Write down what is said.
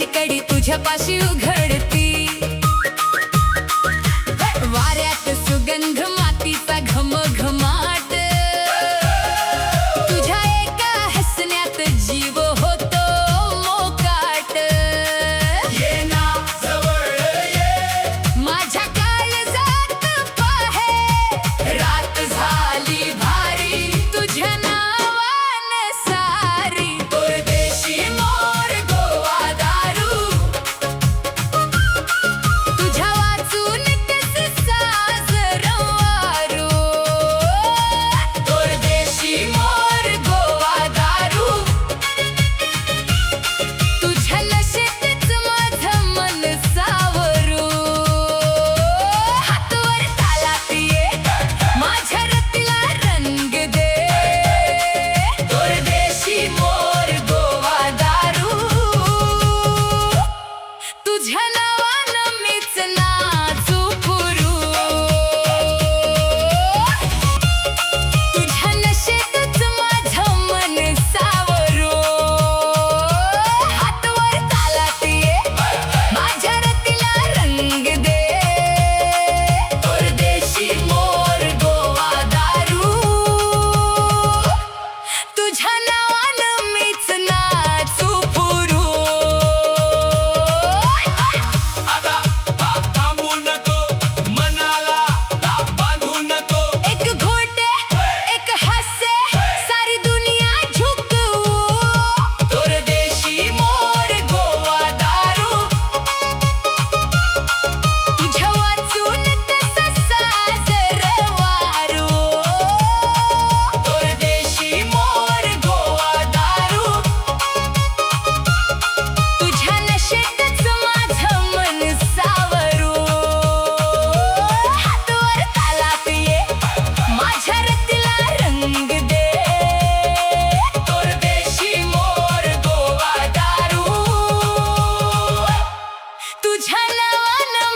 प्रेमाची कडी तुझ्यापाशी उघडती, वाऱ्यात सुगंध मातीचा घमघमाट, तुझ्या एका हसण्यात जीव होतो मोकाट. ये ना जवळ ये, माझ्या काळजात पाहे, रात झाली भारी, तुझ्या नावानं सारी. परदेशी मोर गोवा दारू, तुझ्या वाचून कसे साजर वारू. परदेशी मोर गोवा दारू, तुझ्या नशेतच माझं मन सावरू. हातवर तालात ये, माझ्या रतीला रंग दे. परदेशी मोर गोवा दारू, तुझ्या नावानं मीच नाचू फिरू. तुझ्या नशेतच माझं मन सावरू. हातवर तालात ये, माझ्या रतीला रंग दे. परदेशी मोर गोवा दारू, तुझ्या नावानं मीच नाचू फिरू. आता थांबू नको, मनाला बांधू नको. एक घोट एक हास्य, सारी दुनिया झुकवू. परदेशी मोर गोवा दारू, तुझ्या वाचून कसा साजर वारू. परदेशी मोर गोवा दारू, तुझ्या नशेतच माझं मन सावरू. हातवर तालात ये, माझ्या रतीला रंग दे. परदेशी मोर गोवा दारू, तुझ्या नावानं